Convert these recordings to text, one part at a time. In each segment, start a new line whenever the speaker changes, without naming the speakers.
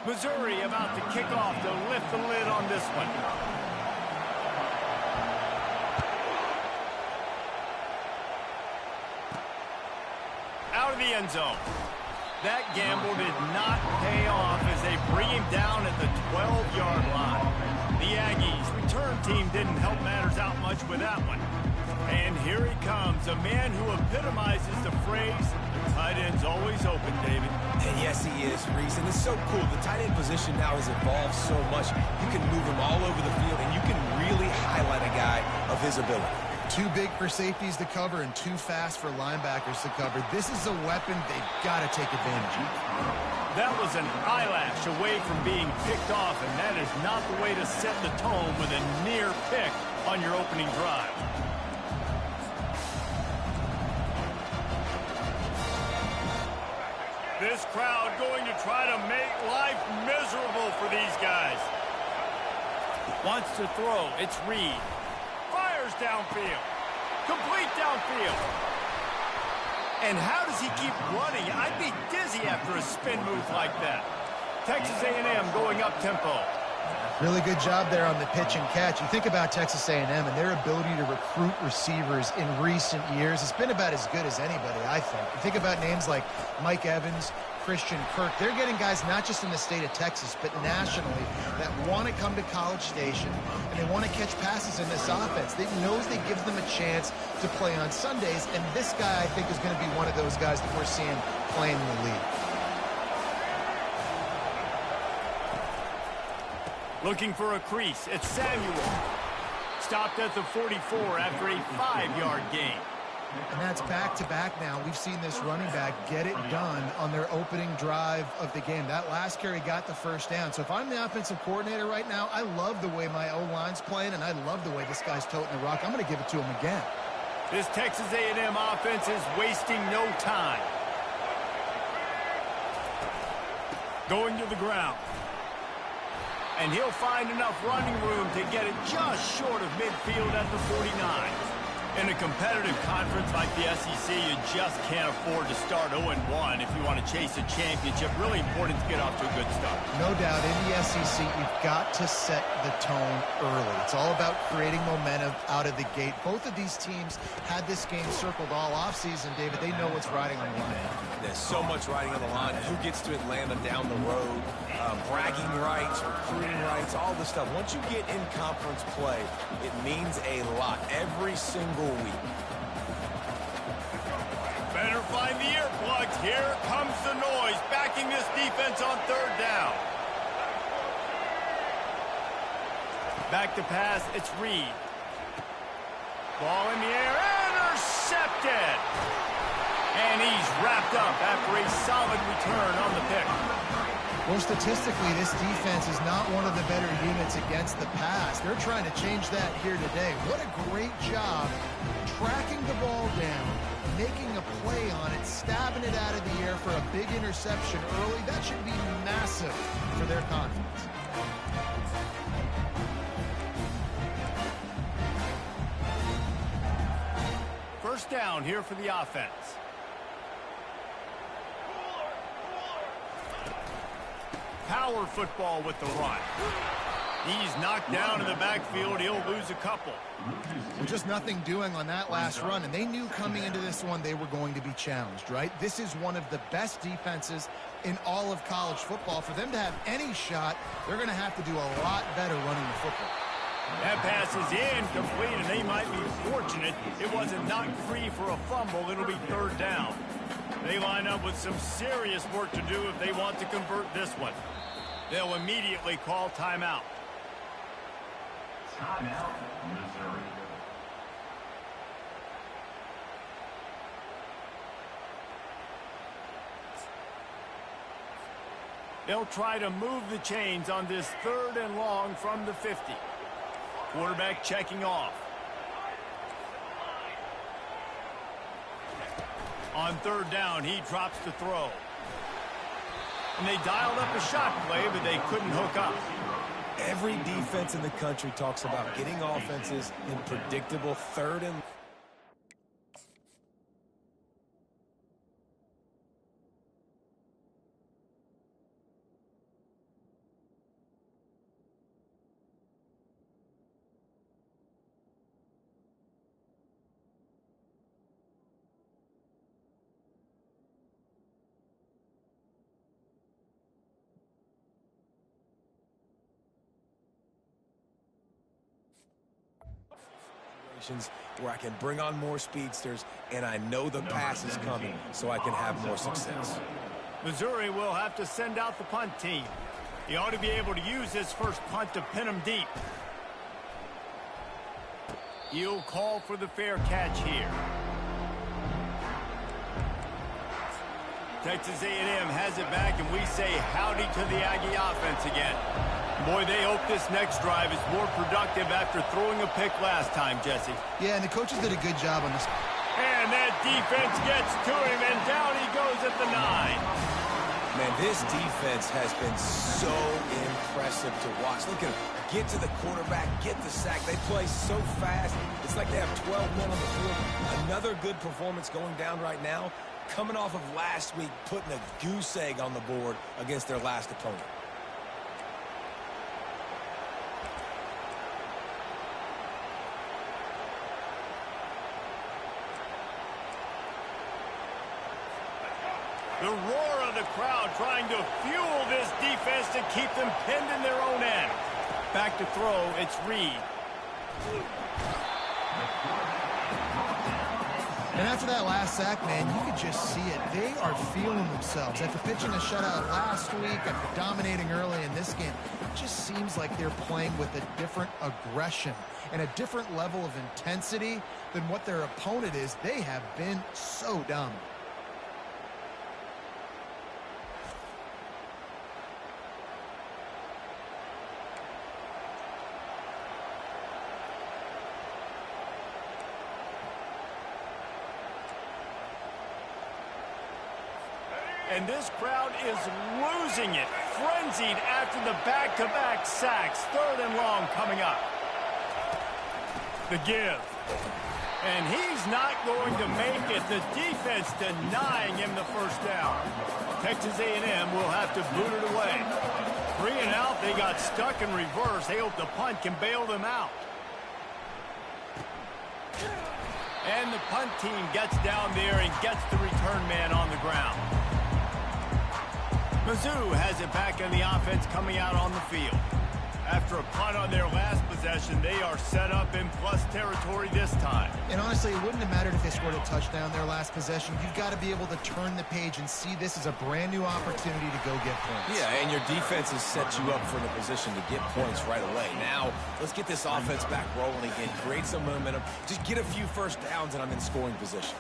Missouri about to kick off to lift the lid on this one. Out of the end zone. That gamble did not pay off as they bring him down at the 12-yard line. The Aggies' return team didn't help matters out much with that one. And here he comes, a man who epitomizes the phrase, the tight end's always open, David.
And yes, he is, Reese, and it's so cool. The tight end position now has evolved so much. You can move him all over the field, and you can really highlight a guy of his ability.
Too big for safeties to cover and too fast for linebackers to cover. This is a weapon they've got to take advantage of.
That was an eyelash away from being picked off, and that is not the way to set the tone with a near pick on your opening drive. This crowd going to try to make life miserable for these guys. Wants to throw. It's Reed. Fires downfield. Complete downfield. And how does he keep running? I'd be dizzy after a spin move like that. Texas A&M going up tempo.
Really good job there on the pitch and catch. You think about Texas A&M and their ability to recruit receivers in recent years. It's been about as good as anybody, I think. You think about names like Mike Evans, Christian Kirk. They're getting guys not just in the state of Texas, but nationally that want to come to College Station and they want to catch passes in this offense. They knows they gives them a chance to play on Sundays, and this guy, I think, is going to be one of those guys that we're seeing playing in the league.
Looking for a crease. It's Samuel. Stopped at the 44 after a 5-yard gain.
And that's back-to-back now. We've seen this running back get it done on their opening drive of the game. That last carry got the first down. So if I'm the offensive coordinator right now, I love the way my O-line's playing, and I love the way this guy's toting the rock. I'm going to give it to him again.
This Texas A&M offense is wasting no time. Going to the ground. And he'll find enough running room to get it just short of midfield at the 49. In a competitive conference like the SEC, you just can't afford to start 0-1 if you want to chase a championship. Really important to get off to a good start.
No doubt, in the SEC, you've got to set the tone early. It's all about creating momentum out of the gate. Both of these teams had this game circled all offseason, David. They know what's riding on the line.
There's so much riding on the line. Who gets to Atlanta down the road? Bragging rights, recruiting rights, all this stuff. Once you get in conference play, it means a lot every single week.
Better find the earplugs. Here comes the noise, backing this defense on third down. Back to pass, it's Reed. Ball in the air, intercepted. And he's wrapped up after a solid return on the pick.
Well, statistically, this defense is not one of the better units against the pass. They're trying to change that here today. What a great job tracking the ball down, making a play on it, stabbing it out of the air for a big interception early. That should be massive for their confidence.
First down here for the offense. Power football with the run. He's knocked down in the backfield. He'll lose a couple.
Well, just nothing doing on that last run, and they knew coming into this one they were going to be challenged, right? This is one of the best defenses in all of college football. For them to have any shot, they're going to have to do a lot better running the football.
That pass is incomplete, and they might be fortunate it wasn't knocked free for a fumble. It'll be third down. They line up with some serious work to do if they want to convert this one. They'll immediately call timeout.
Timeout, Missouri.
They'll try to move the chains on this third and long from the 50. Quarterback checking off. On third down, he drops the throw. And they dialed up a shot play, but they couldn't hook up.
Every defense in the country talks about getting offenses in predictable third and situations where I can bring on more speedsters and I know the pass is coming so I can have more success.
Missouri will have to send out the punt team. He ought to be able to use his first punt to pin him deep. He'll call for the fair catch here. Texas A&M has it back, and we say howdy to the Aggie offense again. Boy, they hope this next drive is more productive after throwing a pick last time, Jesse.
Yeah, and the coaches did a good job on this.
And that defense gets to him, and down he goes at the 9.
Man, this defense has been so impressive to watch. Look at them. Get to the quarterback, get the sack. They play so fast. It's like they have 12 men on the field. Another good performance going down right now, coming off of last week, putting a goose egg on the board against their last opponent.
The roar of the crowd trying to fuel this defense to keep them pinned in their own end. Back to throw, it's Reed.
And after that last sack, man, you could just see it. They are feeling themselves. After pitching a shutout last week, after dominating early in this game, it just seems like they're playing with a different aggression and a different level of intensity than what their opponent is. They have been so dumb.
And this crowd is losing it, frenzied after the back-to-back sacks. 3rd and long coming up. The give. And he's not going to make it. The defense denying him the first down. Texas A&M will have to boot it away. 3 and out, they got stuck in reverse. They hope the punt can bail them out. And the punt team gets down there and gets the return man on the ground. Mizzou has it back in the offense coming out on the field. After a punt on their last possession, they are set up in plus territory this time.
And honestly, it wouldn't have mattered if they scored a touchdown their last possession. You've got to be able to turn the page and see this as a brand new opportunity to go get points.
Yeah, and your defense has set you up for the position to get points right away. Now, let's get this offense back rolling again, create some momentum, just get a few first downs, and I'm in scoring position.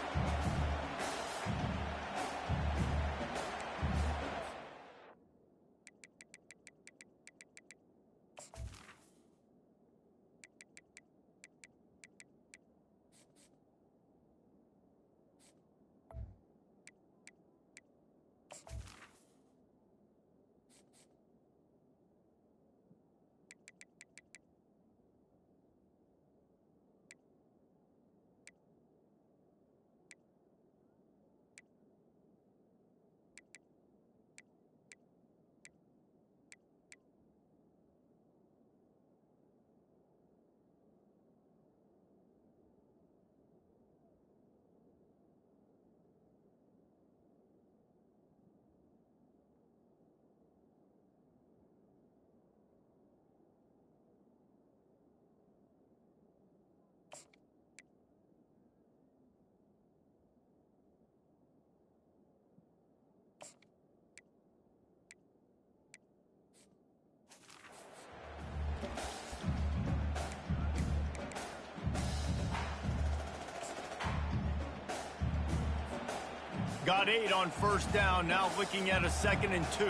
Got 8 on first down, now looking at a 2nd and 2.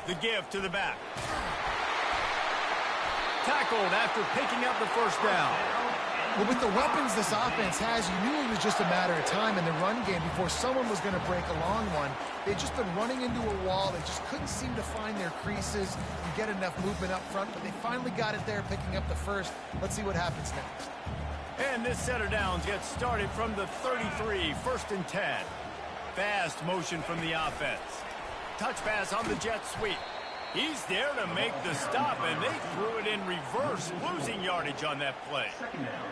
The give to the back. Tackled after picking up the first down.
Well, with the weapons this offense has, you knew it was just a matter of time in the run game before someone was going to break a long one. They'd just been running into a wall. They just couldn't seem to find their creases and get enough movement up front, but they finally got it there, picking up the first. Let's see what happens next.
And this set of downs gets started from the 33, 1st and 10. Fast motion from the offense. Touch pass on the jet sweep. He's there to make the stop, and they threw it in reverse, losing yardage on that play.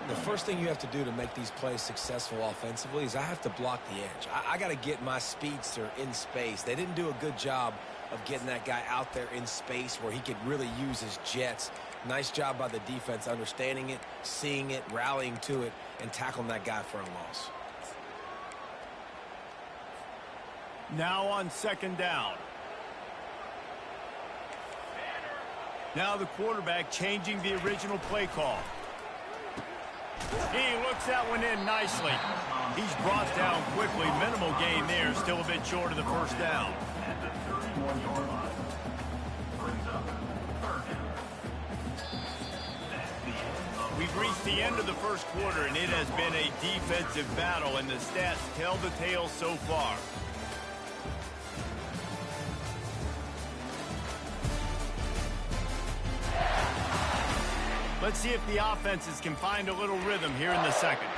The first thing you have to do to make these plays successful offensively is I have to block the edge. I got to get my speedster in space. They didn't do a good job of getting that guy out there in space where he could really use his jets. Nice job by the defense, understanding it, seeing it, rallying to it, and tackling that guy for a loss.
Now on second down. Now the quarterback changing the original play call. He looks that one in nicely. He's brought down quickly. Minimal gain there. Still a bit short of the first down. We've reached the end of the first quarter, and it has been a defensive battle, and the stats tell the tale so far. Let's see if the offenses can find a little rhythm here in the second.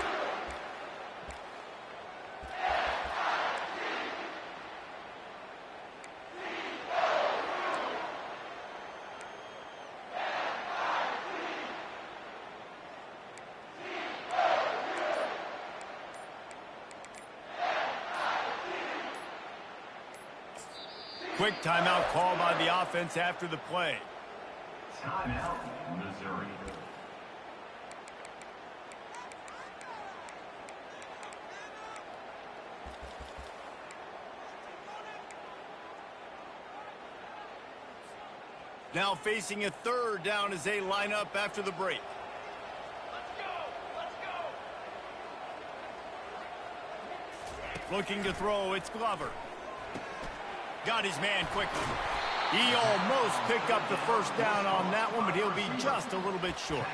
Quick timeout call by the offense after the play.
Timeout, Missouri.
Now facing a third down as they line up after the break. Looking to throw, it's Glover. Got his man quickly. He almost picked up the first down on that one, but he'll be just a little bit short.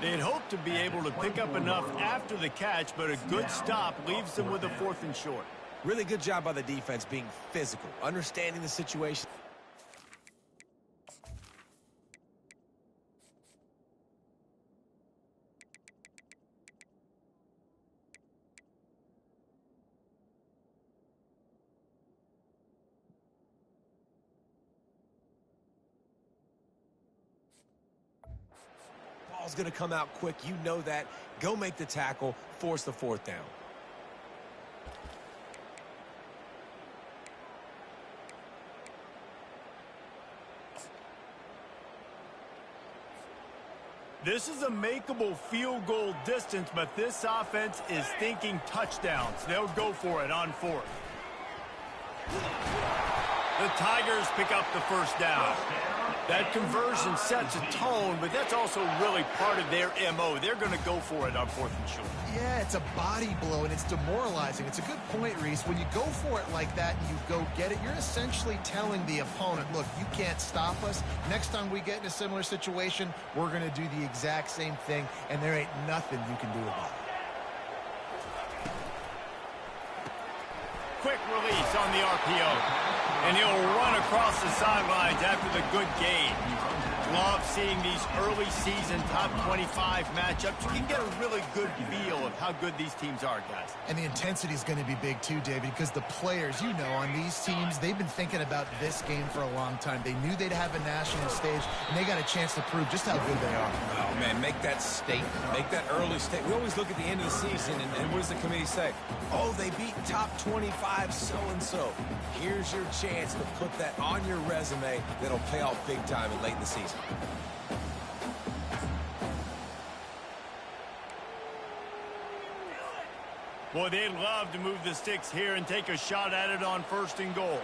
They'd hoped to be able to pick up enough after the catch, but a good stop leaves them with a 4th and short.
Really good job by the defense being physical, understanding the situation. Ball's going to come out quick. You know that. Go make the tackle, force the 4th down.
This is a makeable field goal distance, but this offense is thinking touchdowns. They'll go for it on 4th. The Tigers pick up the first down. That conversion sets a tone, but that's also really part of their MO. They're going to go for it on 4th and short.
Yeah, it's a body blow, and it's demoralizing. It's a good point, Reese. When you go for it like that and you go get it, you're essentially telling the opponent, look, you can't stop us. Next time we get in a similar situation, we're going to do the exact same thing, and there ain't nothing you can do about it.
Quick release on the RPO. And he'll run across the sidelines after the good gain. Love seeing these early season top 25 matchups. You can get a really good feel of how good these teams are, guys.
And the intensity is going to be big too, David, because the players, you know, on these teams, they've been thinking about this game for a long time. They knew they'd have a national stage, and they got a chance to prove just how good they are.
Oh, man, make that statement. Make that early statement. We always look at the end of the season, and what does the committee say? Oh, they beat top 25 so-and-so. Here's your chance to put that on your resume that'll pay off big time and late in the season.
Boy, they'd love to move the sticks here and take a shot at it on 1st and goal.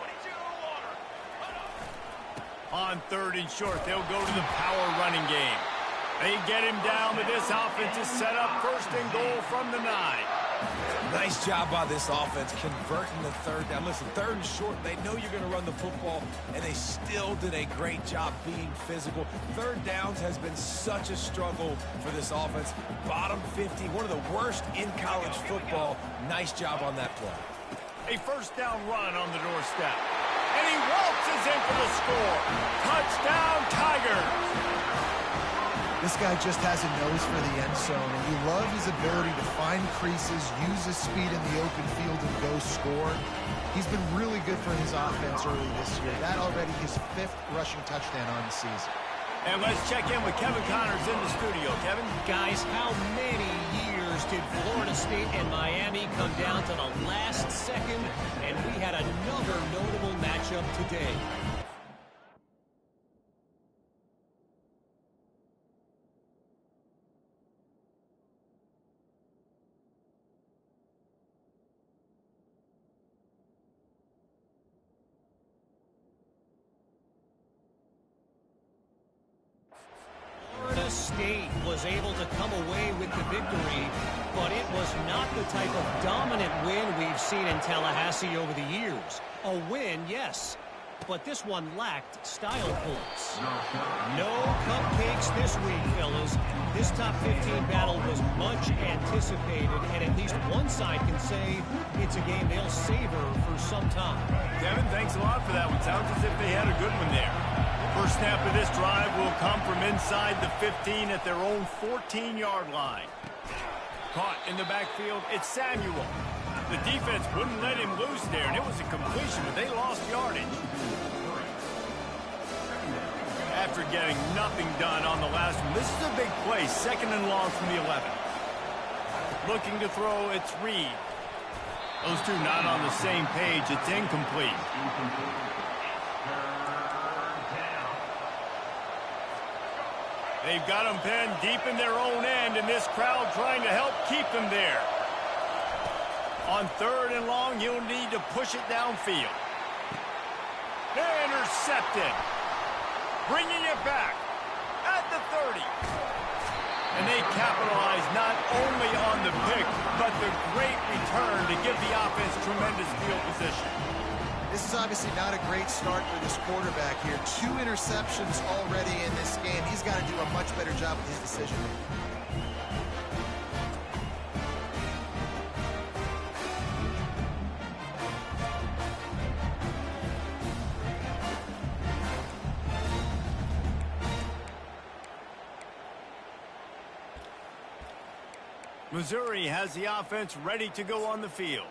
On 3rd and short, they'll go to the power running game. They get him down, but this offense is set up 1st and goal from the 9.
Nice job by this offense converting the 3rd down. Listen, 3rd and short, they know you're going to run the football, and they still did a great job being physical. 3rd downs has been such a struggle for this offense. Bottom 50, one of the worst in college football. Nice job on that play.
A 1st down run on the doorstep. And he waltzes in for the score. Touchdown, Tigers!
This guy just has a nose for the end zone, and you love his ability to find creases, use his speed in the open field, and go score. He's been really good for his offense early this year. That already his 5th rushing touchdown on the season.
And let's check in with Kevin Connors in the studio. Kevin?
Guys, how many years did Florida State and Miami come down to the last second, and we had another notable matchup today. was able to come away with the victory, but it was not the type of dominant win we've seen in Tallahassee over the years. A win, yes, but this one lacked style points. No cupcakes this week, fellas. This top 15 battle was much anticipated, and at least one side can say it's a game they'll savor for some time.
Devin, thanks a lot for that one. Sounds as if they had a good one there. First snap of this drive will come from inside the 15 at their own 14-yard line. Caught in the backfield, it's Samuel. The defense wouldn't let him loose there, and it was a completion, but they lost yardage. After getting nothing done on the last one, this is a big play, 2nd and long from the 11. Looking to throw, it's Reed. Those two not on the same page. It's incomplete. They've got them pinned deep in their own end, and this crowd trying to help keep them there. On 3rd and long, he'll need to push it downfield. Intercepted. Bringing it back at the 30. And they capitalize not only on the pick, but the great return to give the offense tremendous field position.
This is obviously not a great start for this quarterback here. 2 interceptions already in this game. He's got to do a much better job with his decision making.
Missouri has the offense ready to go on the field.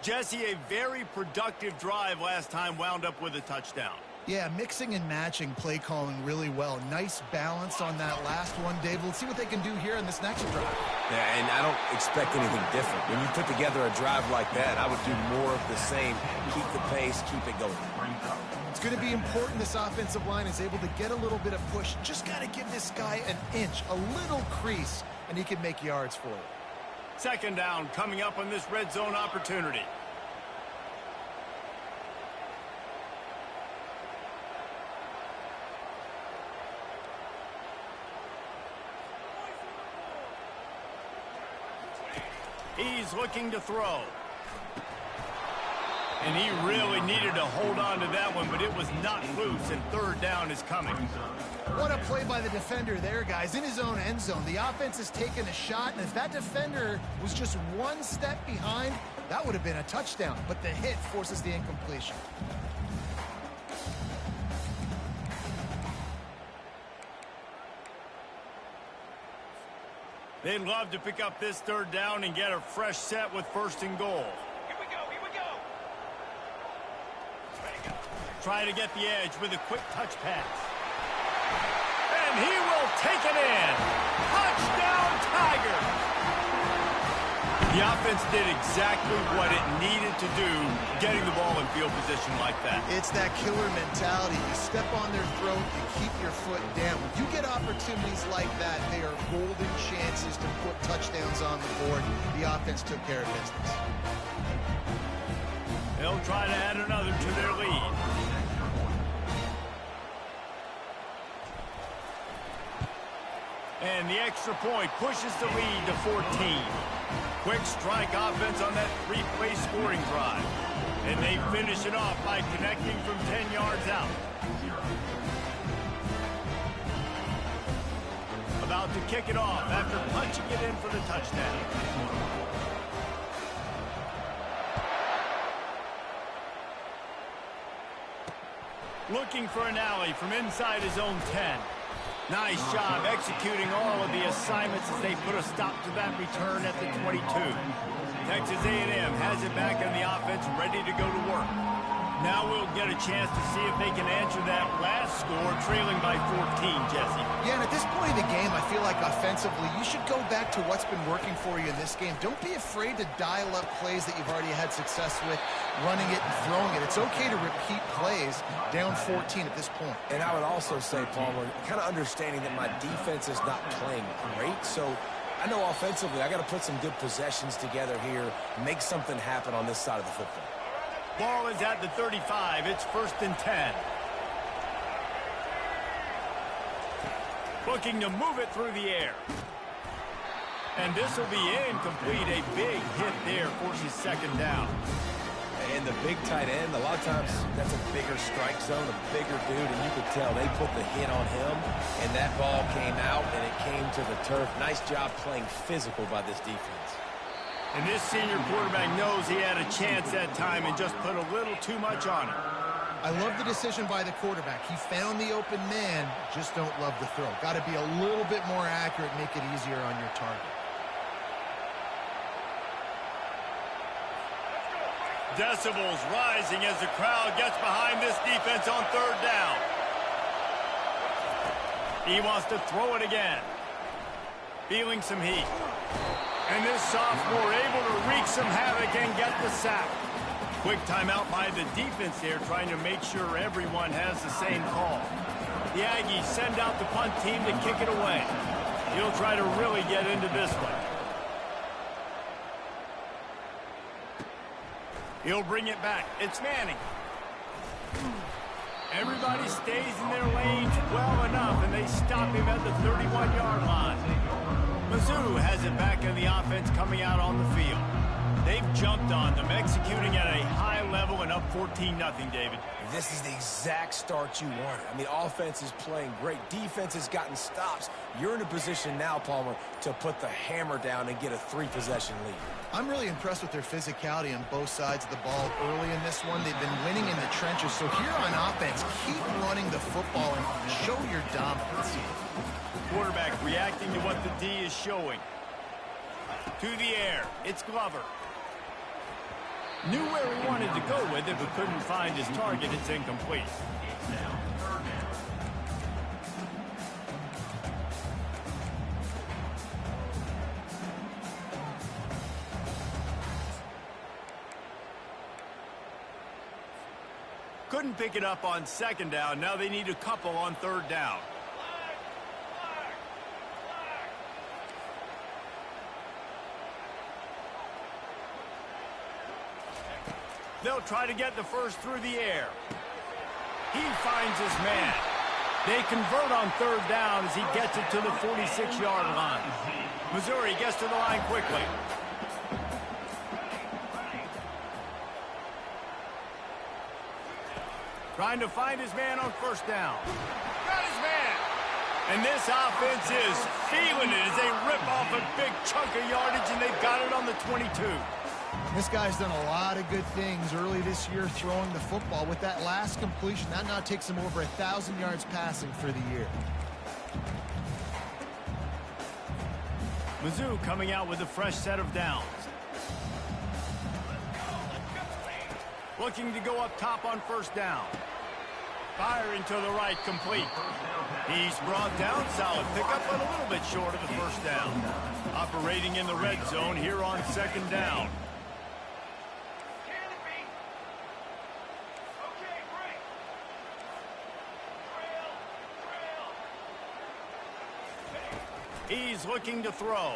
Jesse, a very productive drive last time wound up with a touchdown.
Yeah, mixing and matching play calling really well. Nice balance on that last one, Dave. Let's see what they can do here in this next drive.
Yeah, and I don't expect anything different. When you put together a drive like that, I would do more of the same. Keep the pace, keep it going.
It's going to be important this offensive line is able to get a little bit of push. Just got to give this guy an inch, a little crease, and he can make yards for it.
2nd down coming up on this red zone opportunity. He's looking to throw. And he really needed to hold on to that one, but it was not loose, and 3rd down is coming.
What a play by the defender there, guys. In his own end zone, the offense has taken a shot, and if that defender was just 1 step behind, that would have been a touchdown. But the hit forces the incompletion.
They'd love to pick up this 3rd down and get a fresh set with 1st and goal.
Here we go, here we go.
Trying to get the edge with a quick touch pass. And he will take it in. Touchdown, Tigers! The offense did exactly what it needed to do, getting the ball in field position like that.
It's that killer mentality. You step on their throat, you keep your foot down. When you get opportunities like that, they are golden chances to put touchdowns on the board. The offense took care of business.
They'll try to add another to their lead. And the extra point pushes the lead to 14. Quick strike offense on that 3-play scoring drive. And they finish it off by connecting from 10 yards out. About to kick it off after punching it in for the touchdown. Looking for an alley from inside his own 10. Nice job executing all of the assignments as they put a stop to that return at the 22. Texas A&M has it back on the offense, ready to go to work. Now we'll get a chance to see if they can answer that last score, trailing by 14, Jesse.
Yeah, and at this point of the game, I feel like offensively, you should go back to what's been working for you in this game. Don't be afraid to dial up plays that you've already had success with, running it and throwing it. It's okay to repeat plays down 14 at this point.
And I would also say, Palmer, kind of understanding that my defense is not playing great, so I know offensively I got to put some good possessions together here, make something happen on this side of the football.
Ball is at the 35. It's 1st and 10. Looking to move it through the air. And this will be incomplete. A big hit there forces second down.
And the big tight end, a lot of times that's a bigger strike zone, a bigger dude, and you could tell they put the hit on him, and that ball came out, and it came to the turf. Nice job playing physical by this defense.
And this senior quarterback knows he had a chance that time and just put a little too much on it.
I love the decision by the quarterback. He found the open man, just don't love the throw. Got to be a little bit more accurate, make it easier on your target.
Decibels rising as the crowd gets behind this defense on third down. He wants to throw it again. Feeling some heat. And this sophomore able to wreak some havoc and get the sack. Quick timeout by the defense there, trying to make sure everyone has the same call. The Aggies send out the punt team to kick it away. He'll try to really get into this one. He'll bring it back. It's Manning. Everybody stays in their lanes well enough, and they stop him at the 31-yard line. Mizzou has it back in the offense coming out on the field. They've jumped on them, executing at a high level and up 14-0, David.
This is the exact start you wanted. I mean, offense is playing great. Defense has gotten stops. You're in a position now, Palmer, to put the hammer down and get a 3-possession lead.
I'm really impressed with their physicality on both sides of the ball early in this one. They've been winning in the trenches. So here on offense, keep running the football and show your dominance.
Quarterback reacting to what the D is showing. To the air. It's Glover. Knew where he wanted to go with it, but couldn't find his target. It's incomplete. Couldn't pick it up on second down. Now they need a couple on third down. They'll try to get the first through the air. He finds his man. They convert on third down as he gets it to the 46-yard line. Missouri gets to the line quickly. Trying to find his man on first down. Got his man. And this offense is feeling it as they rip off a big chunk of yardage, and they've got it on the 22.
This guy's done a lot of good things early this year throwing the football. With that last completion, that now takes him over 1,000 yards passing for the year.
Mizzou coming out with a fresh set of downs. Looking to go up top on first down. Firing to the right, complete. He's brought down, solid pickup, but a little bit short of the first down. Operating in the red zone here on second down. He's looking to throw.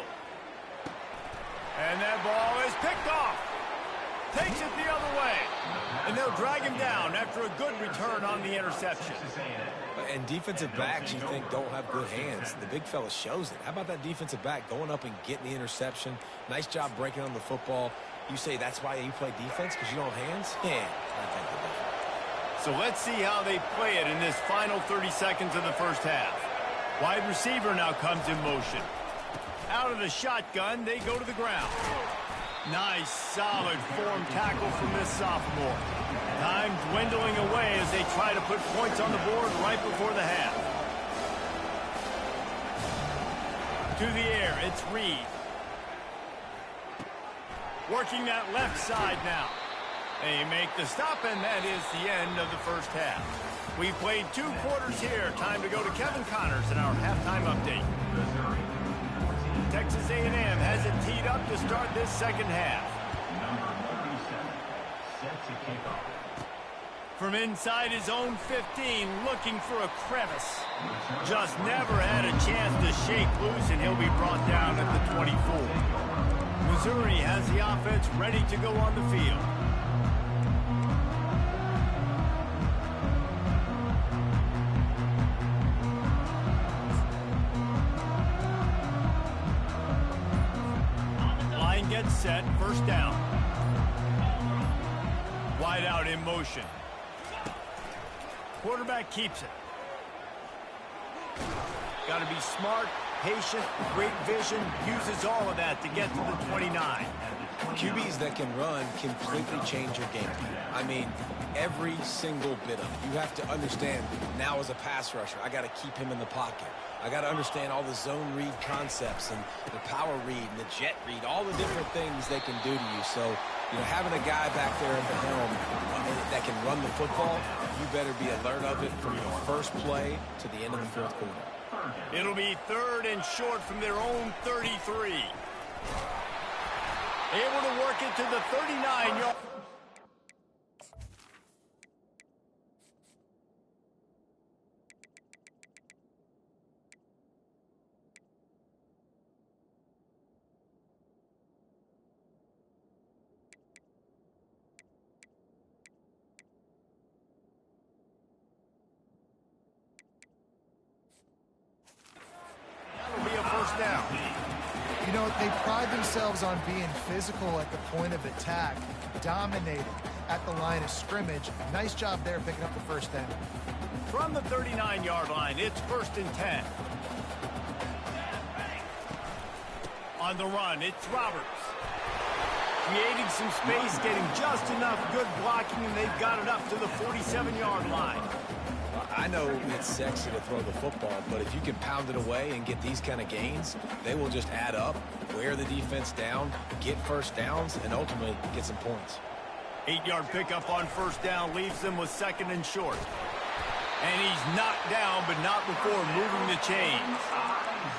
And that ball is picked off. Takes it the other way. And they'll drag him down after a good return on the interception.
And defensive backs, you think, don't have good hands. The big fella shows it. How about that defensive back going up and getting the interception? Nice job breaking on the football. You say that's why you play defense, because you don't have hands? Yeah, I think they do.
So let's see how they play it in this final 30 seconds of the first half. Wide receiver now comes in motion. Out of the shotgun, they go to the ground. Nice, solid form tackle from this sophomore. Time dwindling away as they try to put points on the board right before the half. To the air, it's Reed. Working that left side now. They make the stop, and that is the end of the first half. We've played 2 quarters here. Time to go to Kevin Connors in our halftime update. Texas A&M has it teed up to start this second half.
Number 37, set to kick off.
From inside his own 15, looking for a crevice. Just never had a chance to shake loose, and he'll be brought down at the 24. Missouri has the offense ready to go on the field. set, first down. Wide out in motion. Quarterback keeps it. Got to be smart, patient, great vision, uses all of that to get to the 29.
QBs that can run completely change your game plan. I mean, every single bit of it. You have to understand, now as a pass rusher, I got to keep him in the pocket. I got to understand all the zone read concepts and the power read and the jet read, all the different things they can do to you. So, you know, having a guy back there at the helm that can run the football, you better be alert of it from the first play to the end of the fourth quarter.
It'll be 3rd and short from their own 33. Able to work it to the 39-yard. That'll be a first down.
You know, they pride themselves on being physical at the point of attack, dominating at the line of scrimmage. Nice job there picking up the first down.
From the 39-yard line, it's 1st and 10. On the run, it's Roberts. Creating some space, getting just enough good blocking, and they've got it up to the 47-yard line.
I know it's sexy to throw the football, but if you can pound it away and get these kind of gains, they will just add up, wear the defense down, get first downs, and ultimately get some points.
8-yard pickup on first down leaves them with 2nd and short. And he's knocked down, but not before moving the chains.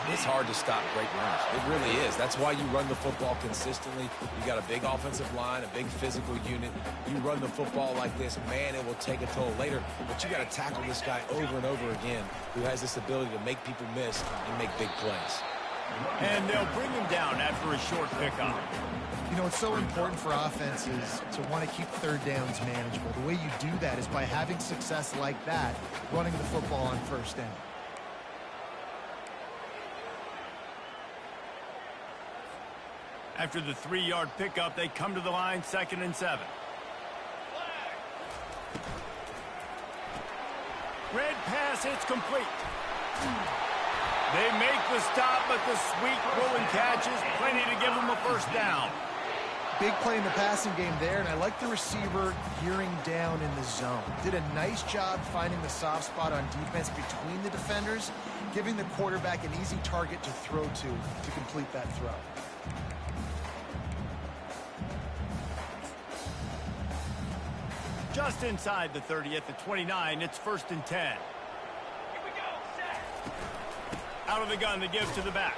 It's hard to stop great runners. It really is. That's why you run the football consistently. You got a big offensive line, a big physical unit. You run the football like this, man, it will take a toll later. But you got to tackle this guy over and over again who has this ability to make people miss and make big plays.
And they'll bring him down after a short pickup.
You know, it's so important for offenses to want to keep 3rd downs manageable. The way you do that is by having success like that, running the football on first down.
After the 3-yard pickup, they come to the line, 2nd and 7. Red pass, it's complete. They make the stop, but the sweet rolling catch is plenty to give them a first down.
Big play in the passing game there, and I like the receiver gearing down in the zone. Did a nice job finding the soft spot on defense between the defenders, giving the quarterback an easy target to throw to complete that throw.
Just inside the 30 at the 29, it's 1st and 10. Out of the gun, the give to the back.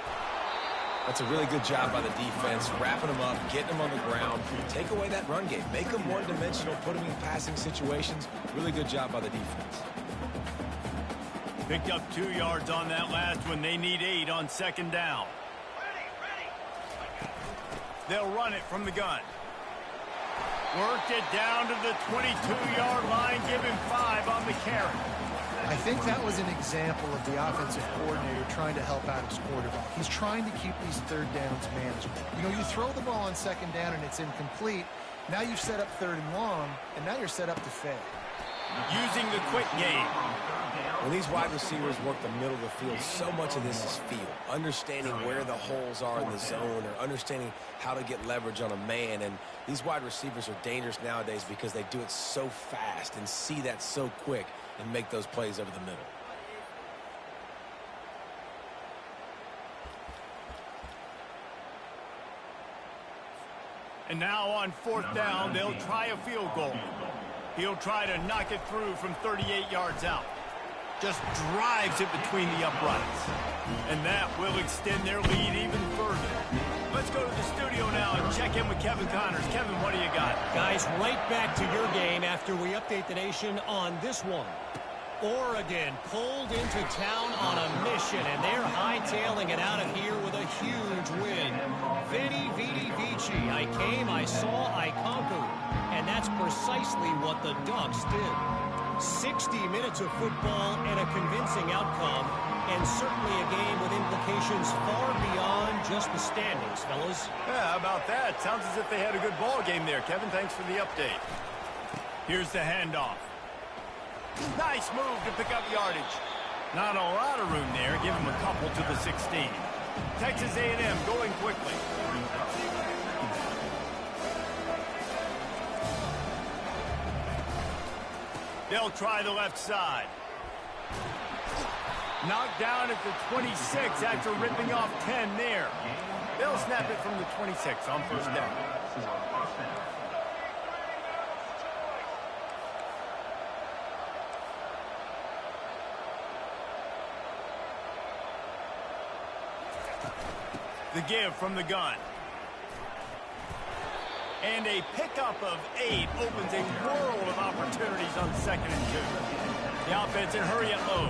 That's a really good job by the defense, wrapping them up, getting them on the ground. Take away that run game. Make them one-dimensional, put them in passing situations. Really good job by the defense.
Picked up 2 yards on that last one. They need 8 on 2nd down. They'll run it from the gun. Worked it down to the 22-yard line. Give him 5 on the carry.
I think that was an example of the offensive coordinator trying to help out his quarterback. He's trying to keep these 3rd downs manageable. You know, you throw the ball on 2nd down and it's incomplete. Now you've set up 3rd and long, and now you're set up to fail.
Using the quick game.
When these wide receivers work the middle of the field, so much of this is feel. Understanding where the holes are in the zone or understanding how to get leverage on a man. And these wide receivers are dangerous nowadays because they do it so fast and see that so quick and make those plays over the middle.
And now on 4th down, they'll try a field goal. He'll try to knock it through from 38 yards out. Just drives it between the uprights. And that will extend their lead even further. Let's go to the studio now and check in with Kevin Connors. Kevin, what do you got?
Guys, right back to your game after we update the nation on this one. Oregon pulled into town on a mission, and they're hightailing it out of here with a huge win. Vidi, vidi, vici. I came, I saw, I conquered. And that's precisely what the Ducks did. 60 minutes of football and a convincing outcome, and certainly a game with implications far beyond just the standings, fellas.
Yeah, how about that? Sounds as if they had a good ball game there, Kevin. Thanks for the update. Here's the handoff. Nice move to pick up yardage. Not a lot of room there. Give him a couple to the 16. Texas A&M going quickly. They'll try the left side. Knocked down at the 26 after ripping off 10 there. They'll snap it from the 26 on first down. The give from the gun. And a pickup of 8 opens a world of opportunities on 2nd and 2. The offense in hurry up mode.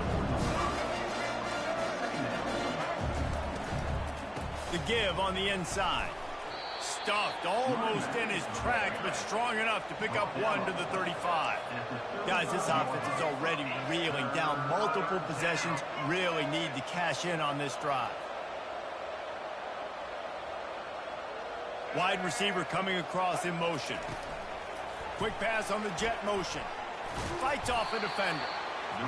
The give on the inside. Stuffed almost in his tracks, but strong enough to pick up 1 to the 35. Guys, this offense is already reeling down multiple possessions. Really need to cash in on this drive. Wide receiver coming across in motion. Quick pass on the jet motion. Fights off a defender.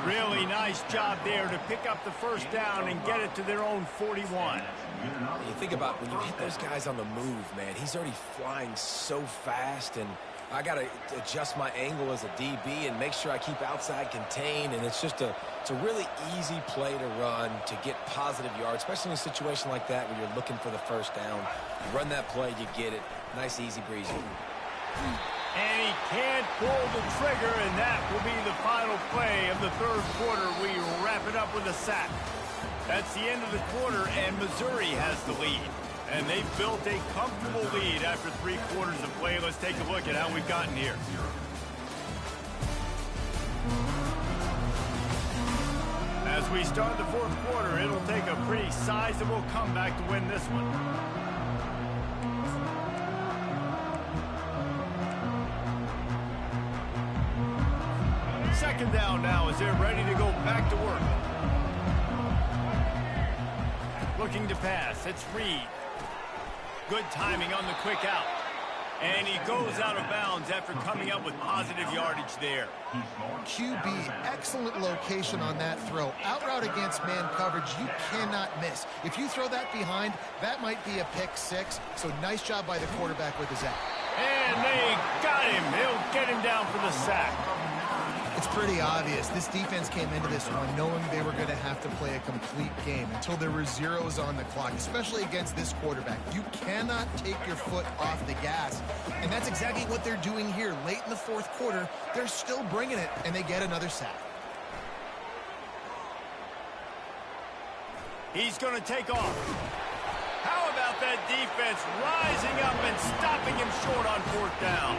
Really nice job there to pick up the first down and get it to their own 41.
You think about when you hit those guys on the move, man, he's already flying so fast, and I got to adjust my angle as a DB and make sure I keep outside contained, and it's a really easy play to run to get positive yards, especially in a situation like that where you're looking for the first down. You run that play, you get it. Nice, easy breezy.
And he can't pull the trigger, and that will be the final play of the third quarter. We wrap it up with a sack. That's the end of the quarter, and Missouri has the lead. And they've built a comfortable lead after 3 quarters of play. Let's take a look at how we've gotten here. As we start the fourth quarter, it'll take a pretty sizable comeback to win this one. Second down now as they're ready to go back to work. Looking to pass. It's Reed. Good timing on the quick out. And he goes out of bounds after coming up with positive yardage there.
QB, excellent location on that throw. Out route against man coverage, you cannot miss. If you throw that behind, that might be a pick 6. So nice job by the quarterback with his act.
And they got him. They'll get him down for the sack.
It's pretty obvious. This defense came into this one knowing they were going to have to play a complete game until there were zeros on the clock, especially against this quarterback. You cannot take your foot off the gas, and that's exactly what they're doing here. Late in the fourth quarter, they're still bringing it, and they get another sack.
He's going to take off. How about that defense rising up and stopping him short on 4th down?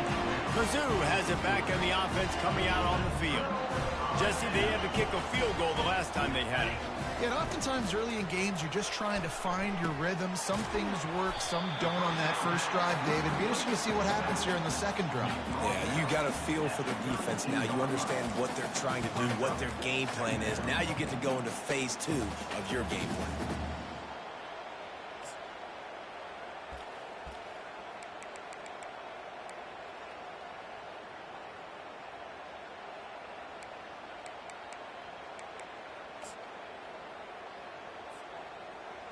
Mizzou has it back in the offense coming out on the field. Jesse, they had to kick a field goal the last time they had it.
Yeah, and oftentimes early in games, you're just trying to find your rhythm. Some things work, some don't on that first drive, David. It'd be interesting to see what happens here in the second drive.
Yeah, you got a feel for the defense now. You understand what they're trying to do, what their game plan is. Now you get to go into phase 2 of your game plan.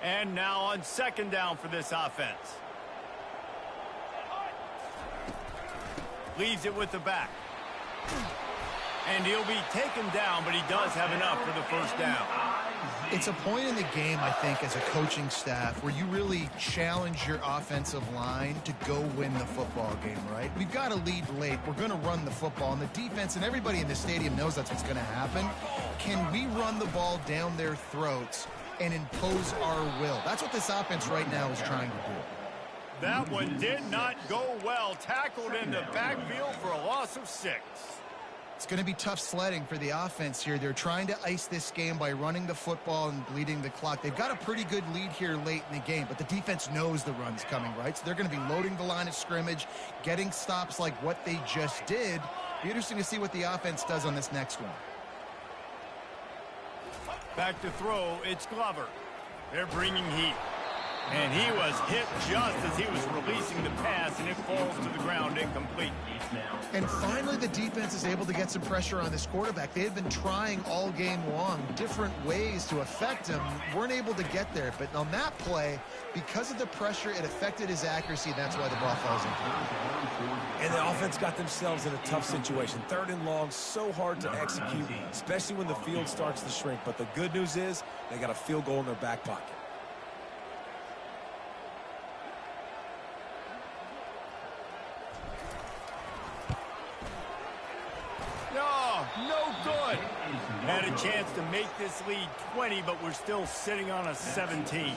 And now on second down for this offense. Leaves it with the back. And he'll be taken down, but he does have enough for the first down.
It's a point in the game, I think, as a coaching staff where you really challenge your offensive line to go win the football game, right? We've got to lead late. We're going to run the football, and the defense and everybody in the stadium knows that's what's going to happen. Can we run the ball down their throats and impose our will? That's what this offense right now is trying to do.
That one did not go well. Tackled in the backfield for a loss of 6.
It's going to be tough sledding for the offense here. They're trying to ice this game by running the football and bleeding the clock. They've got a pretty good lead here late in the game, but the defense knows the run's coming, right? So they're going to be loading the line of scrimmage, getting stops like what they just did, Be interesting to see what the offense does on this next one.
Back to throw, it's Glover. They're bringing heat. And he was hit just as he was releasing the pass, and it falls to the ground incomplete.
And finally, the defense is able to get some pressure on this quarterback. They had been trying all game long different ways to affect him, weren't able to get there. But on that play, because of the pressure, it affected his accuracy, and that's why the ball falls in.
And the offense got themselves in a tough situation. 3rd and long, so hard to execute, especially when the field starts to shrink. But the good news is they got a field goal in their back pocket.
No good. Had a chance to make this lead 20, but we're still sitting on a 17.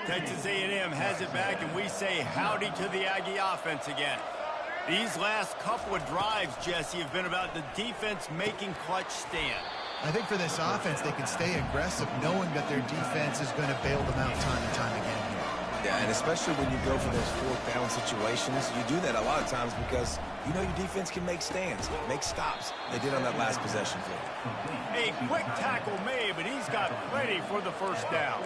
Texas A&M has it back, and we say howdy to the Aggie offense again. These last couple of drives, Jesse, have been about the defense making clutch stand.
I think for this offense, they can stay aggressive knowing that their defense is going to bail them out time and time again here.
Yeah, and especially when you go for those 4th down situations, you do that a lot of times because you know your defense can make stands, make stops. They did on that last possession for you.
A quick tackle made, but he's got plenty for the first down.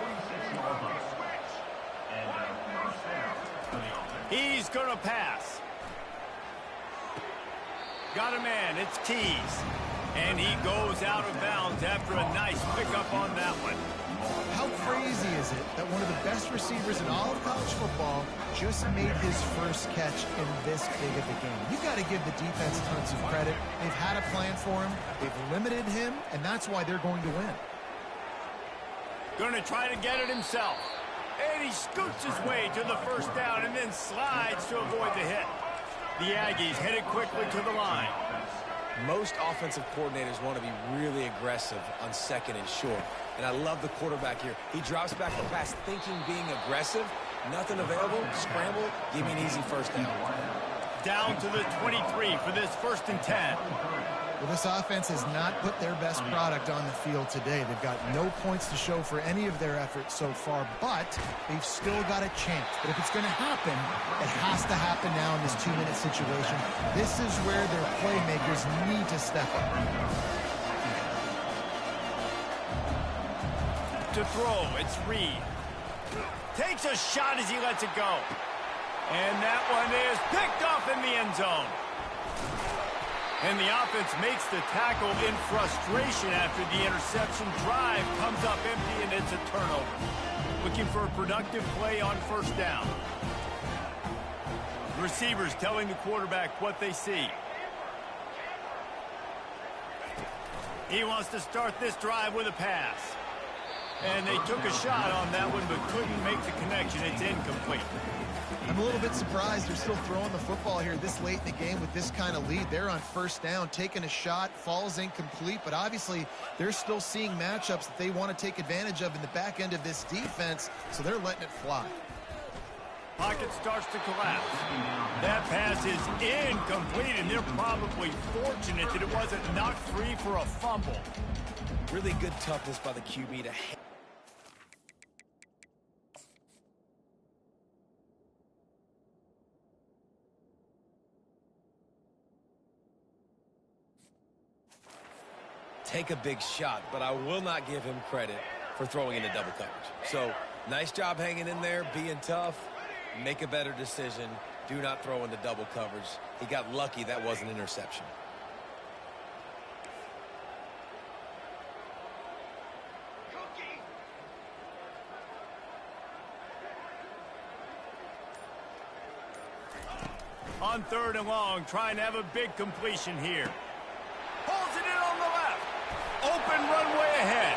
He's going to pass. Got a man, it's Keys. And he goes out of bounds after a nice pickup on that one.
How crazy is it that one of the best receivers in all of college football just made his first catch in this big of a game? You've got to give the defense tons of credit. They've had a plan for him. They've limited him, and that's why they're going to win.
Going to try to get it himself. And he scoots his way to the first down and then slides to avoid the hit. The Aggies headed quickly to the line.
Most offensive coordinators want to be really aggressive on 2nd and short. And I love the quarterback here. He drops back the pass thinking being aggressive. Nothing available. Scramble. Give me an easy first down.
Down to the 23 for this 1st and 10.
Well, this offense has not put their best product on the field today. They've got no points to show for any of their efforts so far, but they've still got a chance. But if it's going to happen, it has to happen now in this 2-minute situation. This is where their playmakers need to step up.
To throw, it's Reed. Takes a shot as he lets it go. And that one is picked off in the end zone. And the offense makes the tackle in frustration after the interception. Drive comes up empty, and it's a turnover. Looking for a productive play on 1st down. Receivers telling the quarterback what they see. He wants to start this drive with a pass. And they took a shot on that one, but couldn't make the connection. It's incomplete.
I'm a little bit surprised they're still throwing the football here this late in the game with this kind of lead. They're on 1st down, taking a shot, falls incomplete, but obviously they're still seeing matchups that they want to take advantage of in the back end of this defense, so they're letting it fly.
Pocket starts to collapse. That pass is incomplete, and they're probably fortunate that it wasn't knocked free for a fumble.
Really good toughness by the QB to take a big shot, but I will not give him credit for throwing into double coverage. So, nice job hanging in there, being tough. Make a better decision. Do not throw into double coverage. He got lucky that was an interception.
On 3rd and long, trying to have a big completion here. Pulls it in on the left. Open runway ahead.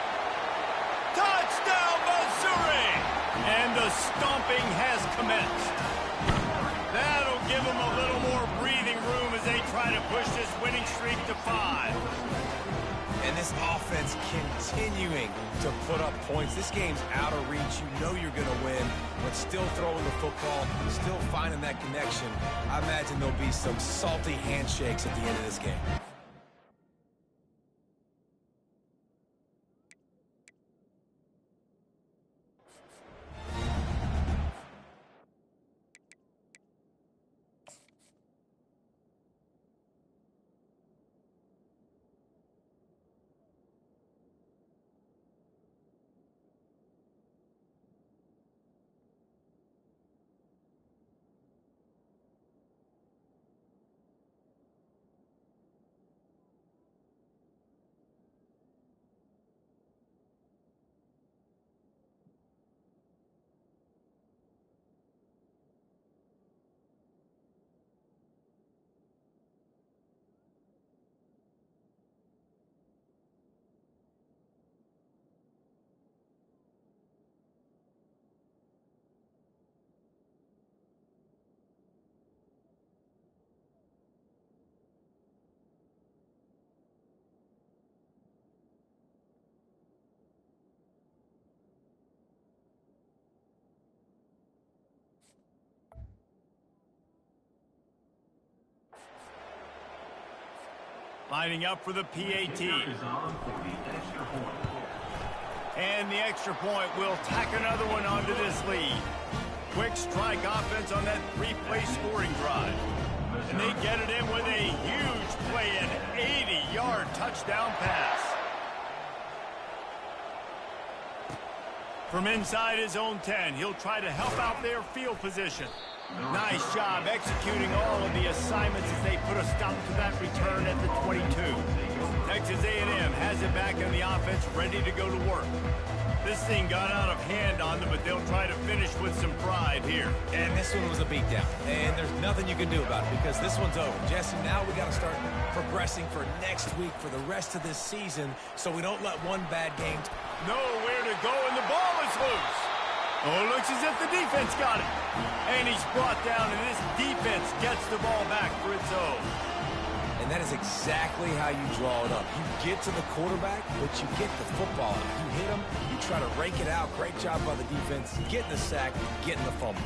Touchdown, Missouri! And the stomping has commenced. That'll give them a little more breathing room as they try to push this winning streak to 5.
And this offense continuing to put up points. This game's out of reach. You know you're going to win, but still throwing the football, still finding that connection. I imagine there'll be some salty handshakes at the end of this game.
Lining up for the PAT.
Is on for the extra point.
And the extra point will tack another one onto this lead. Quick strike offense on that three-play scoring drive. And they get it in with a huge play, an 80-yard touchdown pass. From inside his own 10, he'll try to help out their field position. Nice job executing all of the assignments as they put a stop to that return at the 22. Texas A&M has it back in the offense, ready to go to work. This thing got out of hand on them, but they'll try to finish with some pride here.
And this one was a beatdown, and there's nothing you can do about it because this one's over. Jesse, now we got to start progressing for next week for the rest of this season so we don't let one bad game.
Nowhere to go, and the ball is loose. Oh, it looks as if the defense got it. And he's brought down, and this defense gets the ball back for its own.
And that is exactly how you draw it up. You get to the quarterback, but you get the football. You hit him, you try to rake it out. Great job by the defense, getting the sack, getting the fumble.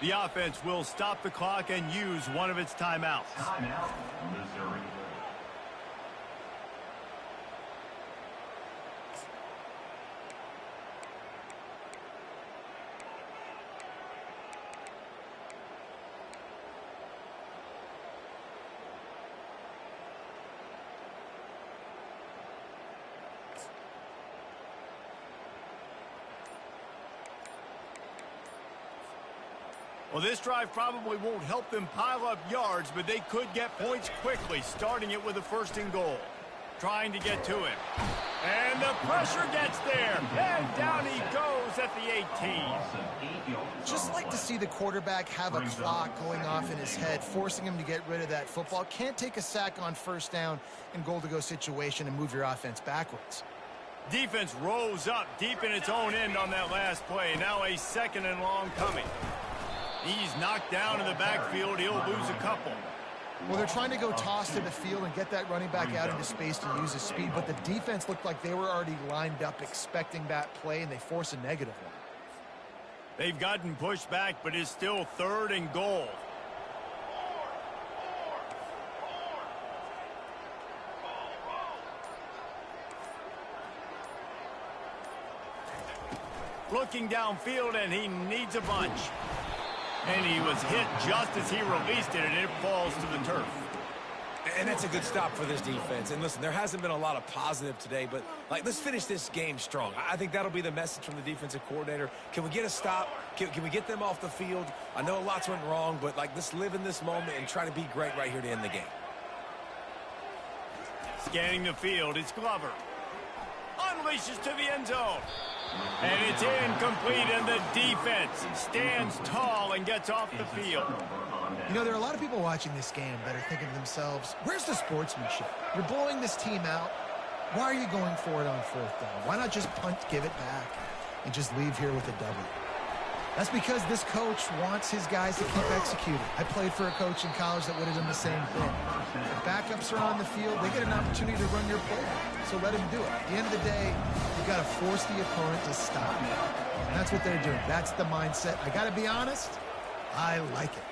The offense will stop the clock and use one of its timeouts.
Timeout, Missouri.
Well, this drive probably won't help them pile up yards, but they could get points quickly, starting it with a 1st and goal. Trying to get to him. And the pressure gets there. And down he goes at the 18.
Just like to see the quarterback have a clock going off in his head, forcing him to get rid of that football. Can't take a sack on 1st down and goal-to-go situation and move your offense backwards.
Defense rose up deep in its own end on that last play. Now a 2nd and long coming. He's knocked down in the backfield. He'll lose a couple.
Well, they're trying to go toss to the field and get that running back out into space to use his speed, but the defense looked like they were already lined up expecting that play, and they force a negative one.
They've gotten pushed back, but it's still 3rd and goal. Looking downfield, and he needs a bunch. And he was hit just as he released it, and it falls to the turf.
And that's a good stop for this defense. And listen, there hasn't been a lot of positive today, but let's finish this game strong. I think that'll be the message from the defensive coordinator. Can we get a stop? Can we get them off the field? I know lots went wrong, but let's live in this moment and try to be great right here to end the game.
Scanning the field, it's Glover. Unleashes to the end zone. And it's incomplete, and the defense stands tall and gets off the field.
You know, there are a lot of people watching this game that are thinking to themselves, where's the sportsmanship? You're blowing this team out. Why are you going for it on 4th down? Why not just punt, give it back, and just leave here with a W? That's because this coach wants his guys to keep executing. I played for a coach in college that would have done the same thing. If backups are on the field, they get an opportunity to run your play. So let him do it. At the end of the day, you've got to force the opponent to stop. And that's what they're doing. That's the mindset. I got to be honest, I like it.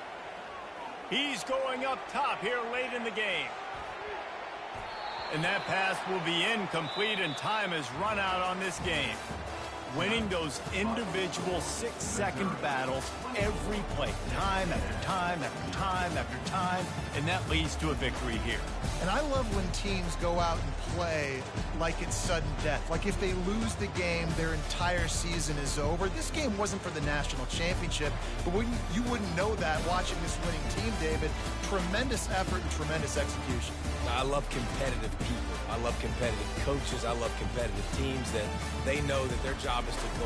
He's going up top here late in the game. And that pass will be incomplete, and time has run out on this game. Winning those individual 6-second battles every play, time after time after time after time, and that leads to a victory here.
And I love when teams go out and play like it's sudden death. Like if they lose the game, their entire season is over. This game wasn't for the national championship, but you wouldn't know that watching this winning team, David. Tremendous effort and tremendous execution.
I love competitive people. I love competitive coaches. I love competitive teams that they know that their job is to go out.